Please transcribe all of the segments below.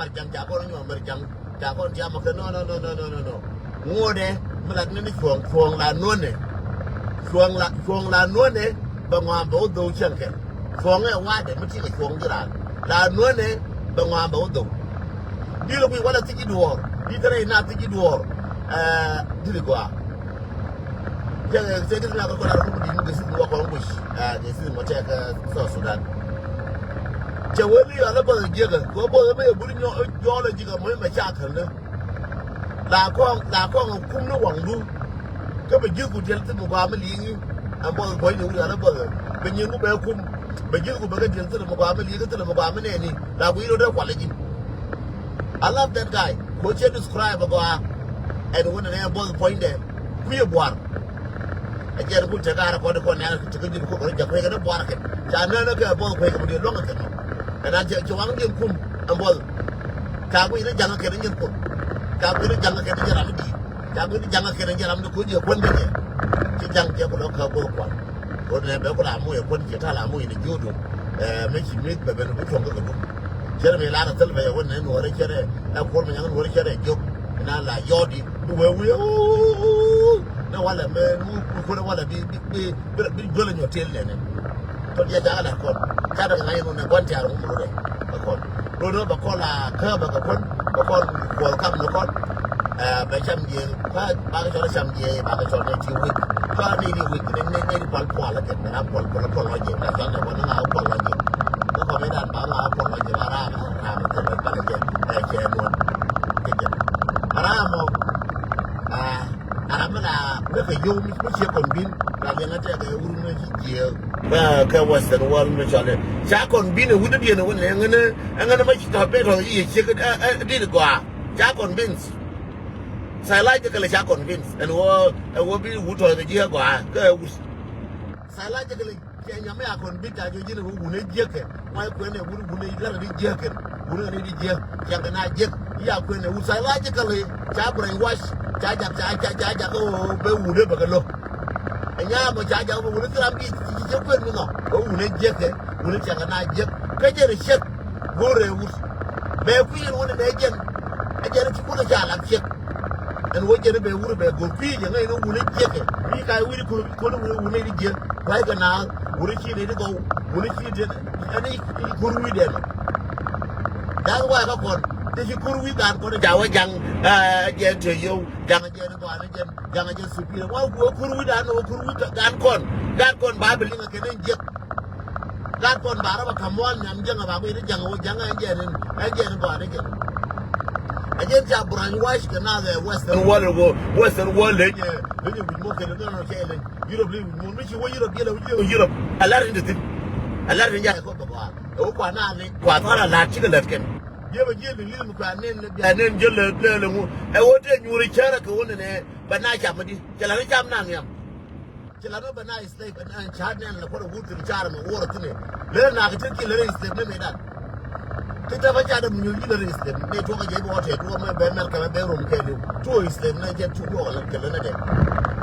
Marjang Jakon, you Marjang Jakon Jamaka, no. More there, Malagni Fong La None. Fong La None, Bangwambo do Chanke. Fong a wide and Machine Fong Giran. La None, Bangwambo do. You will want to take it war. You can not take it war. Did it go out? This is not going to this is what I wish. This is what I South Sudan. Chawali alaba jega ko bo me buri nyo jolo jiga mo me cha kan le la ko kum no wangdu ko be jigu del te mo ba me li ni am bo boy ni uri alaba be nyi be kum be jigu be ga del te mo ba me li ga te mo ba me ne ni la ku iro da kwala ji I love that guy ko che describe go and when an boy point there ku ye boar a jer ku te ga ko ko na te ga ji ko ja ko ga boar ke ja na ga bo ko ga mo lo ga and I just want to come and ball. Kabu the Janga Karen Yako. Kabu the Janga Karen Yaramdi. Kabu the Janga Karen Yaram the Kudia one day. Jang Jabolo Kabo one. What the Bekolamu, one Yatalamu in the Judo, making meat by Benefit. Jeremy Lara Silva, one and Warrior, a woman young Warrior, a joke, and I like Yordi, who were we all. No one a man who could want to be drilling your tail then. But yet I got Cada night on a one town. Rodo Bacola, Kerb, Bacon, welcome the court. Bacham, Bagasham, Bagasham, week. Try week, then they need one quality, and I'm one for apology. I've done the 1 hour apology. The comment on Bala apology, I can't one. Aramo, Aramana, make a young Monsieur Convene, Raganata, the woman here. Western world, Michelle. Chakon being a would be in a winner, and I'm going to make it a better chicken. Did go out. Chakon Vince. Psychologically, Chakon Vince, and will be wood or the year go out. Psychologically, Yamaka beat out you who need jacket. Why when they would let it jacket, wouldn't need a jacket, Yakana jet, Yakin, who psychologically, Chabra wash, Jaja, oh, would ever look. And Yama Jaja will not be oh, we get it, we let Yakana jet, Kaja the ship, go there. Bear Queen one an agent, I get it to put a jar ship. And what get a bear would be a good queen, and I know we get it. We can really could make it get like an hour, would she need to go, would she did any could we then? That's why I got. This you could we got for the Jawa young, again to you, young again, superior. What could we done? What could we got con babbling again? Got con Baraba, come on, I'm young about it, young again, about again. Again, Jabran, why should another Western world, then you be more than a you don't live in which way Europe, a lot in the thing, a lot in Yakova, Opanani, Quatara, Latin, left him. You ever give the little clan and then you learn, and what then you return a one in there, but not Jamadi, Jalanam Namiam. Jalano Banai slave and Chadnan and put a wood to the charm and water to me. Learn now to take the race, they made that. Take up a chadam, you release them. They took a game water, 2 of my bedroom, tell you, 2 is them, I get 2 more like Kalana.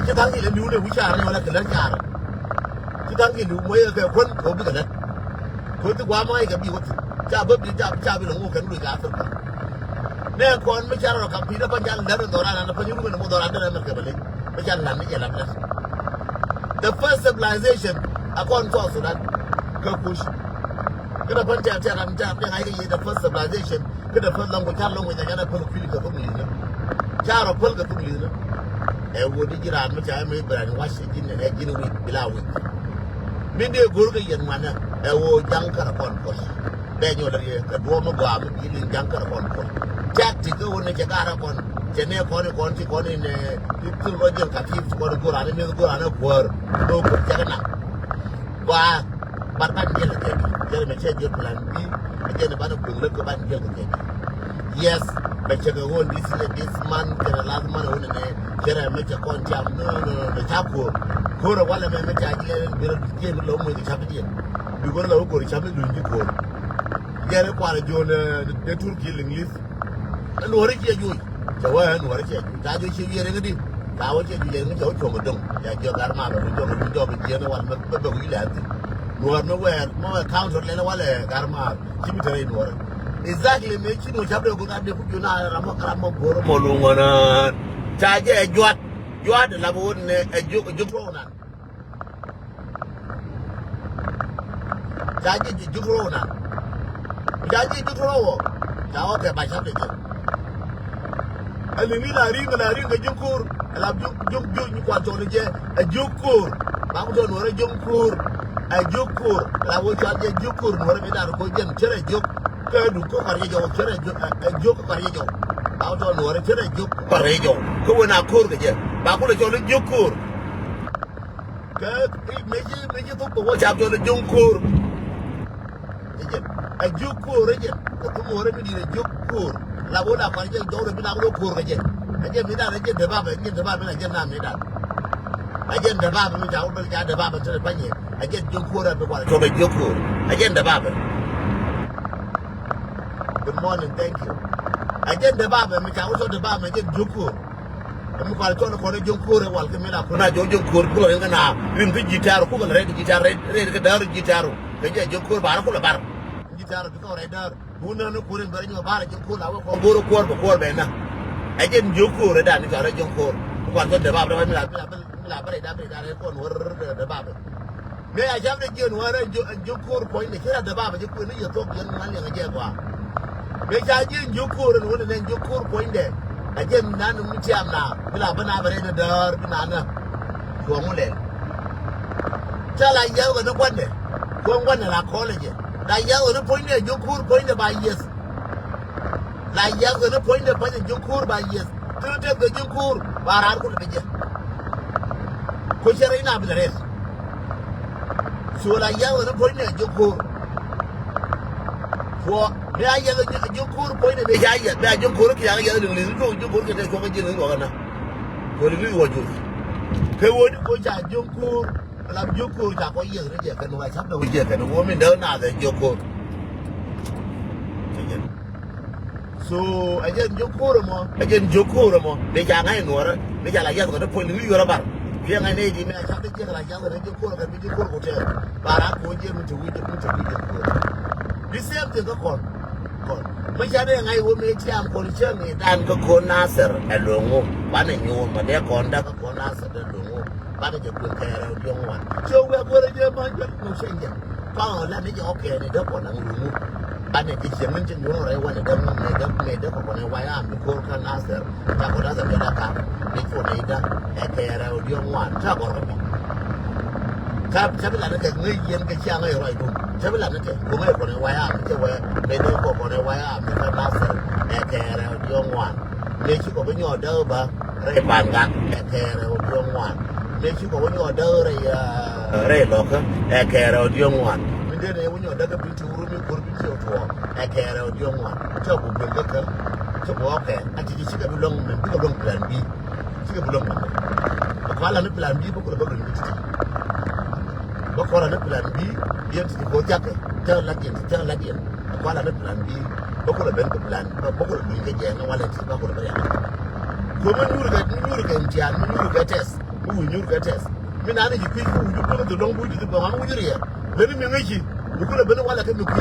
If you can't get a new, which are like a car. You can't get away a one, go bigger than that. Put the Guama, can be what. Chabi who can look after them. They are called Michel Campina, Pajan, $11 and a Panu and Moderna, which are Lamic. The first civilization, according to Sudan, Kapush. Could have put and the first civilization, could have put long with another political community. Charo Pulga community. And would you get which I made, but I watched it in a guinea week, below week. Midday Gurgi and Mana, a war younger upon course. Then you're the woman garment, eating younger upon course. Tactical when they get upon Jenny Conti in a little Roger Catif for the good animal, go on a word, no good Jana. Why, but I'm yelling, Jeremy said your plan B, again about a look about yelling. Yes, but you go on this man, can a last man on a Jeremy make a conjam, no, the chapel. Go to one of them, I gave along with the champion. You go to go to champion, you go. Get a quality on the 2 killing list. And what is you? So, what is it? That you see anything? How is it? You don't come along. That your grandmother will go to job in general, but we landed. You are nowhere, no account of Lenawale, Garma, Cemetery, exactly me chino chabe ko ngade ku juna ramo goro molungona chaje jwat la bonne jukrona chaje jukrona chaje jukrowo chawo ke ba chabe je alimi la ringa jukur la juk ni kwa to je jukur ba ko no re jukur jukur la wo chaje jukur no re da ko jen chere juk ke du ko pare jo chere juk pare jo ba to no re chere juk pare jo ko wona kur ke je ba ko le jo le jukur ke meji to ko cha jo le jukur je jukur je ko mo re di jukur la bona pare jo re bina ko kur ke je aje mi da je de ba na je na mi da aje de ba mi ja o be ja de ba ba tere panye aje jukur be ko to be jukur aje de ba. Good morning, thank you. Aje de ba mi ja o to de ba me je jukur mi ko to ko re jukur wal ke mi da ko na jo jukur ko le ngana rim ti gitar ko le gitar re ke dar gitar ke je jukur ba ko le bar gitar ko re dar buna no ko re bar nyo bar jukur la ko goro ko be na aje jukur da ni ka re jukur ko to de ba mi la bare da re ko no de ba me a jam de je no re jukur ko ni kira de ba jukur ni yo to bien man le je kwa me ja je jukur no ne jukur ko inde aje nanu muti amna bila bana bare da dar bina na ko mu le tala yawo no kwande ko ngwana la college la yawo no point de jukur point ba yes la yawo no point de point jukur ba yes tute de jukur barar ko be je ko jere ina bi res so la yawo no point de jukur ko ya yawo jukur point de be ya ba jukur ki ya yawo ni ko jukur ke ko ke ni ko na ko ni wo ju ke wo ko ja jukur la jukur ja ko ye re je ke no ga chap do je ke no wo mi de na de jukur so ajen jukur mo de ja ngai no re de ja la ya ko de point ni yo ra bar ke ngai ne di me chap de je la ya ko de jukur ka bi jukur ko te bara ko je mi tu jukur the same thing koไม่ใช่ได้ไงว่าไม่เชื่อคนเชื่อมีด้านก็คนน่าเสือไอ้หลวงบ้านไอ้ยูมาเด็กคนได้ก็คนน่าเสือไอ้หลวงบ้านไอ้จะเป็นแค่เราเลี้ยงวันเชื่อว่าคนเยอะมากจะไม่ใช่ยังก็แล้วนี่จะโอเคเนี่ยเด็กคนนั่งหลวงบ้านไอ้ที่เสียงมันจะอยู่อะไรวันเด็กมันเด็กคนในวัยมีคนข้างน่าเสือจากคนน่าเสือเป็นราคามีคนไหนได้แค่เราเลี้ยงวันถ้าคนเราครับใช้เวลานั่นแค่เงยเย็นกับเชียงเงยอะไรดูใช้เวลานั่นแค่ผมไม่คนในวัยไม่ใช่วัยเป็นเด็กคนในวัยไม่ใช่น่าเสือแค่เราเลี้ยงวันเนี่ยชื่อของพี่ยอดเด้อบ้าเร่ปานกันแค่เราเลี้ยงวันเนี่ยชื่อของพี่ยอดเด้อเร่หลอกแค่เราเลี้ยงวันไม่ได้เนี่ยพี่ยอดเด้อก็เป็นชูรู้มีคนเป็นเชี่ยวชัวแค่เราเลี้ยงวันเจ้าบุญเป็นก็คือเจ้าบอกแค่อาจจะชื่อกับพี่ลงมันพี่กับลงแปลนบีชื่อกับพี่ลงมันเพราะเราเนี่ยแปลนบีพวกเราเป็นมิตรเพราะเราเนี่ยแปลนบีเยี่ยมสิโคจักเจ้าละเอียดเพราะเราเนี่ยแปลนบีเพราะเราเป็นแปลนเพราะเรามีกันแย่งวันละที่เพราะเราเป็นko men nyuru ga ntian men nyuru ga test bu nyuru ga test men na ji ku ku ju ko do long bu ju ba ma wujuri ya le ni mi ngi ku ko le ben wala ka mi ku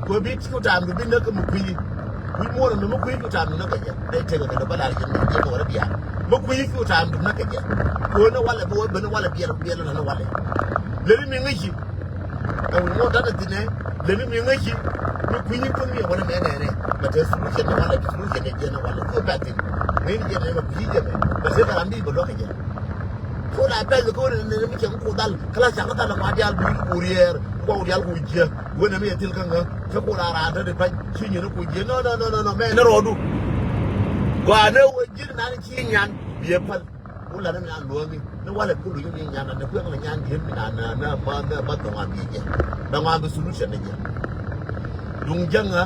ko bi ti ko tam bi na ka mi ku mo na mo ku ko tam na ka ya dai te ga da bala ji ni ko wala biya mo ku ko tam na ka ya ko na wala bo ben wala biya na wala le ni mi ngi ko mo da de ne le ni mi ngi mi ku ni ko mi wala me ne ba te su ke na wala ki su ke ne na wala ko ba tiนี่จะไหนแบบพี่จะไหนแต่เสียการดีบนโลกยังคนไหนเป็นคนนึงไม่เชื่อกูดัลคลาสจังก็ดัลมาเดียลกูเรียร์กูเรียลกูเจียวันนี้ไม่ติดกันเหรอเจ้ากูลาร้านเดินไปชี้ยืนกูเจียnoแม่น่ารอดูกว่าเนี่ยวันยืนนั่งชี้งานเบียร์พันกูหลานงานหลวงนี่นึกว่าเลยกูหลุยมีงานนั่นเพื่อนงานเย็นมีนานนะมาต้องงานดีเจียต้องงานเป็นโซลูชันเนี่ยลุงจังอ่ะ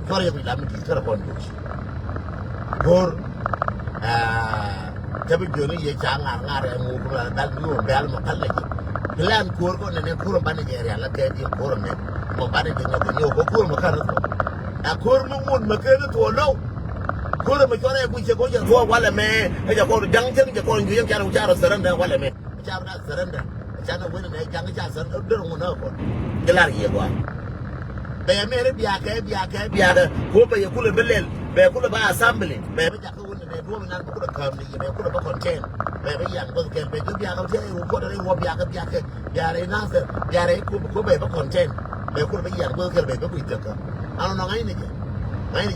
ก็ยังมีลำที่กระปอนอยู่Gor tapi joni ye jangar ngare mu kula dal lu dal ma kala ji plan kur ko ne kur bane je ya la te ji kur ne mo bane je ne ko ko kur ma kan to a kur mu mun ma ke to lo kur ma jore ku je ko je to wala me e ja ko jang jang je ko nyu yang cara saranda wala me cara saranda cara wona ne jang ja sar do mo na ko gelar ye ko be mere biake ko be yakule belel be kula ba assembly be be jakko wonde ne do nan ko kam ni be kula ba content be yan ko kel be biake te ko de wo biake yare nasir yare ko be ba content be kula be yan ko kel be ko itaka ano no ngai ni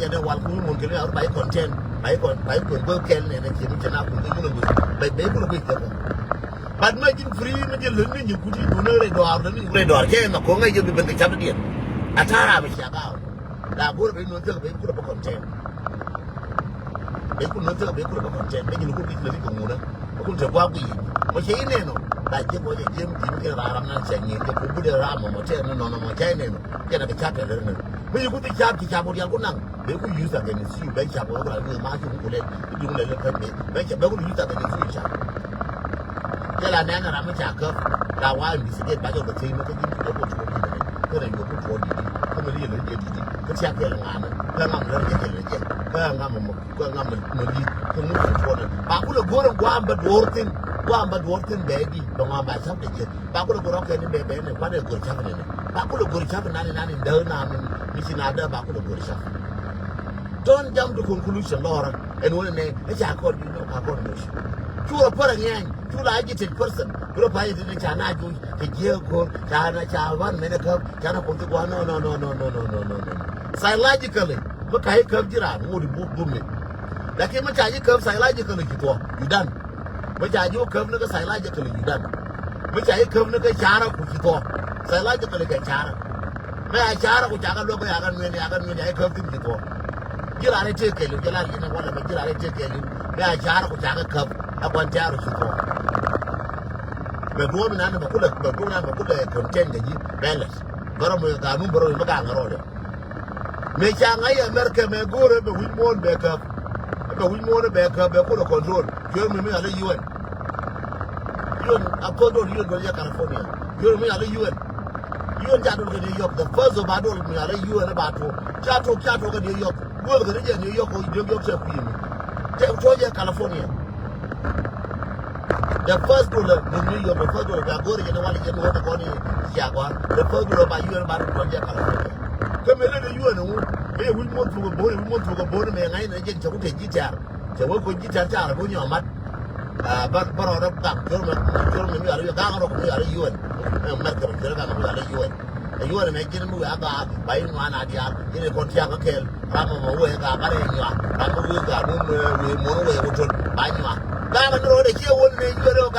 de wal ko mun kel ar bay content bay ko kel ne ne ki na ko ni mun be ko itaka bad ma jin free ma jël ni ku ci do ne do ar ni re do ar ke na ko ngai je be be chab di atara be shaka la bor be no tel be ko ba content be ko no tel be ko ba content be ni ko bi le ko muna ko je kwa bi mo che ne no da je ko je jem ti ke ra ram na che ni ko bu de ra mo te no mo che ne no ke na be chat le ne be ko ti chat bo ya ko nang be ko use that and see be chat bo ko la ma ju ko le ju le le pe be che be ko use that and see chat ke la ne na ra ma cha ko la wa bi se ba jo be ti no ko ji ko ko ko ko ne yo ko ko ko me le je di ko tia ke la ngam la ngam le je le je ko ngam mo li ko mu ko ne ba ku le go ro gwa amba dortin baby do ngam ba sa de je ba ku le go ro ke ni be ne ba de go cha ne ba ku le go cha na ni de na mi si na da ba ku le go cha don't jump to conclusion lora and when ne cha ko di no ka ko no chura para nyan chura agitated person chura pa yiti cha na ju ke je ko cha na cha wan me ne ka cha na ko ti kwa no psychologically ba kai ka jira mo di bu me lakini ma cha ji ka psychologically ki to you done ma cha ji ka ne ka psychologically you done ma cha ji ka ne ka chara ku ki to psychologically ka chara ma chara ku cha ka lo ka ya kan ne ai ka ti ki to jira ne te ke lu jira ne wala ma jira ne te ke lu ma chara ku cha ka akwan chara ki to be do na ba kula content ji balance garo mo ga nu bro ma ga ngaro de me cha ngai america me gore be wi mon be ka be ko control yo me ala un akodo yo go ya california yo me ala un ja do ke new york the first of all me ala un ba to cha to ke new york go ke new york ko new york se ku yi te to ya california the first dollar in New York, the first dollar, go to the one in the corner, Jaguar, the first dollar by you and about California. Come in the UN, we want to go born and I again to take guitar. So we could guitar when you're mad. But up back, German, you are a gang of UN, American, UN. The UN and Jim Muaga, buying one idea, in a Contiago Kel, Ramamuga, Marina, Ramamuga, Mono, buy you. Gang and road, here, one day, you